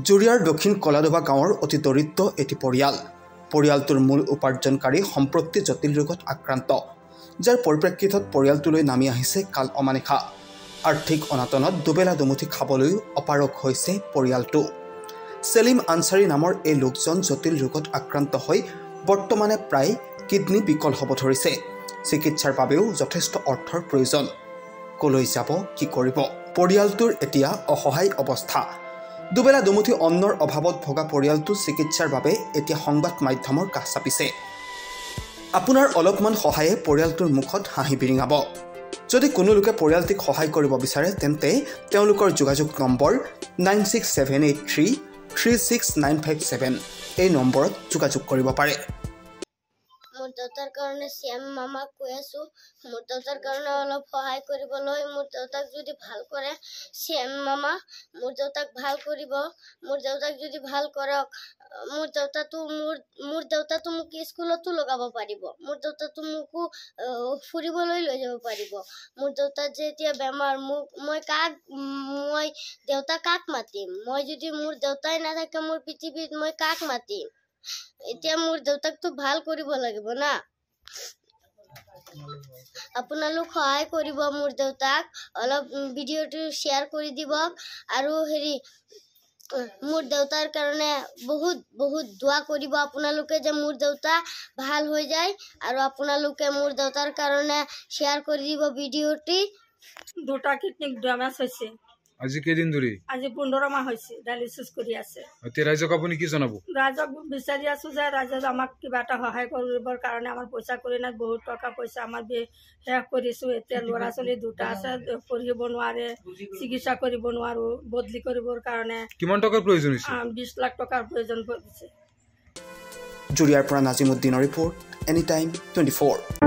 জুৰিয়াৰ দক্ষিণ কলাডোবা গাঁৱৰ অতি দৰিদ্ৰ এটি পৰিয়ালটোৰ মূল উপাৰ্জনকাৰী সম্প্ৰতি জটিল ৰোগত আক্ৰান্ত যাৰ পৰিপ্ৰেক্ষিতত পৰিয়ালটোলৈ নামি আহিছে কাল অমানিশা আৰ্থিক অনাটনত দুবেলা দুমুঠি খাবলৈ অপাৰগ হৈছে পৰিয়ালটো সেলিম আনসাৰী নামৰ এই লোকজন জটিল ৰোগত আক্ৰান্ত হৈ বৰ্তমানে প্ৰায় কিডনি বিকল হ'ব ধৰিছে চিকিৎসাৰ বাবেও যথেষ্ট অৰ্থৰ প্ৰয়োজন কলৈ যাব কি কৰিব পৰিয়ালটোৰ এতিয়া অসহায় অৱস্থা দুবেলা দুমুঠি অন্নৰ অভাৱত ভগা পৰিয়ালটো চিকিৎসাৰ বাবে এতিয়া সংবাদ মাধ্যমৰ কাষ চাপিছে আপোনাৰ অলপমান সহায়ে পৰিয়ালটোৰ মুখত হাঁহি বিৰিঙাব যদি কোনো লোকে পৰিয়ালটিক সহায় কৰিব বিচাৰে তেন্তে তেওঁলোকৰ যোগাযোগ নম্বৰ 9678336957 এই নম্বৰত যোগাযোগ কৰিব পাৰে মোৰ দেউতাৰ কাৰণে শ্যাম মামাক কৈ আছো মোৰ দেউতাৰ কাৰণে অলপ সহায় কৰিবলৈ মোৰ দেউতাক যদি ভাল কৰে শ্যাম মামা মোৰ দেউতাক ভাল কৰিব মোৰ দেউতাক যদি ভাল কৰক মোৰ দেউতাটো মোক স্কুলতো লগাব পাৰিব মোৰ দেউতাটো মোক ফুৰিবলৈ লৈ যাব পাৰিব মোৰ দেউতা যেতিয়া বেমাৰ মই দেউতা কাক মাতিম মই যদি মোৰ দেউতাই নাথাকে মোৰ পৃথিৱীত মই কাক মাতিম এতিয়া মোৰ দেউতাকটো ভাল কৰিব লাগিব না আপোনালোক সহায় কৰিব মোৰ দেউতাক অলপ ভিডিঅ'টো শ্বেয়াৰ কৰি দিব আৰু মোৰ দেউতাৰ কাৰণে বহুত দোৱা কৰিব আপোনালোকে যে মোৰ দেউতা ভাল হৈ যায় আৰু আপোনালোকে মোৰ দেউতাৰ কাৰণে শ্বেয়াৰ কৰি দিব ভিডিঅ'টি দুটা কিডনি ড্যামেজ হৈছে আজি কেদিন ধৰি আজি 15 মাহ হৈছে ডায়ালিসিস কৰি আছে এতিয়া ৰাইজক আপুনি কি জনাব ৰাইজক বিচাৰি আছো যে ৰাইজে আমাক কিবা এটা সহায় কৰিবৰ কাৰণে আমাৰ পইচা কৰি নাই বহুত টকা পইচা আমাৰ শেষ কৰিছো এতিয়া ল'ৰা ছোৱালী দুটা আছে পঢ়িব নোৱাৰে চিকিৎসা কৰিব নোৱাৰো বদলি কৰিবৰ কাৰণে কিমান টকাৰ প্ৰয়োজন হৈছে 20 লাখ টকাৰ প্ৰয়োজন হৈছে জুৰিয়াৰ পৰা নাজিমুদ্দিনৰ ৰিপৰ্ট এনি টাইম 24